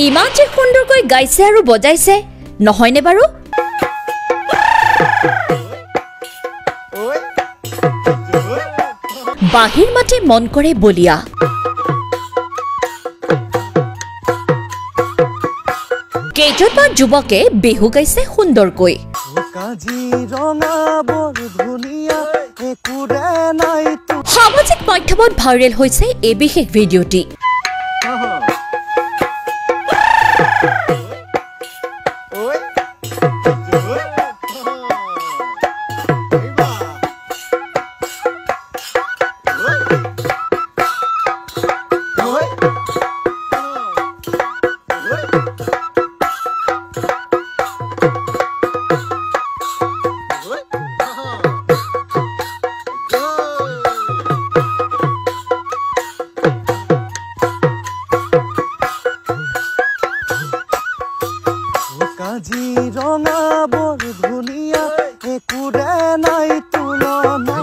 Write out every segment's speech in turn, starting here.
ইমান যে সুন্দৰকৈ গাইছে আৰু বজাইছে নহয়নে বাৰু বাহিৰ মাটি মন কৰে বলিয়া কেইজনমান যুৱকে বিহু গাইছে সুন্দৰকৈ সামাজিক মাধ্যমত ভাইৰেল হৈছে এই বিশেষ ভিডিঅ'টি কাজিৰঙা বৰ ধুনীয়া একোৰে নাই তুলনা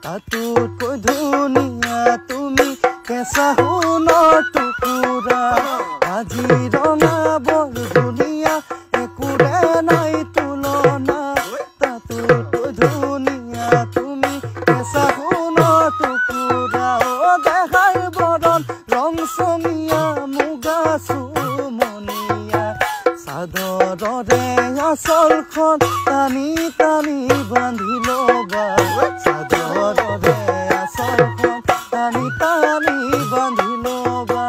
তাতোতকৈ ধুনীয়া তুমি কেঁচা সোণৰ টুকুৰা কাজিৰঙা বৰ ধুনীয়া একোৰে নাই তুলনা তাতোতকৈ ধুনীয়া তুমি কেঁচা সোণৰ টুকুৰা অ দেখাৰ বৰণ ৰংচঙীয়া মুগা চুমনীয়া চাদৰৰে আচলখন টানি টানি বান্ধি ল'বা চাদৰৰে আচলখন টানি টানি বান্ধি ল'বা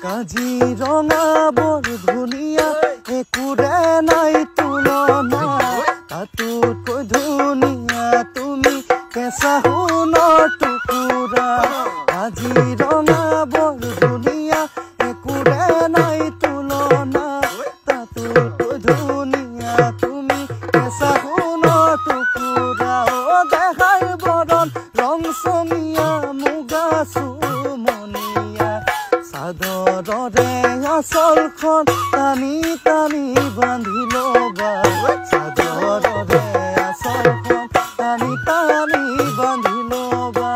কাজিৰঙা বৰ ধুনীয়া একোৰে নাই তুলনা তাতোতকৈ ধুনীয়া তুমি কেঁচা সোণৰ টুকুৰা কাজিৰঙা বৰ ধুনীয়া একোৰে নাই তুলনা তাতোতকৈ ধুনীয়া তুমি কেঁচা সোণৰ টুকুৰা অ দেখাৰ বৰণ ৰংচঙীয়া মুগা চুমনীয়া চাদৰৰে আচলখন টানি টানি বান্ধি ল'বা চাদৰৰে আচলখন টানি টানি বান্ধি ল'বা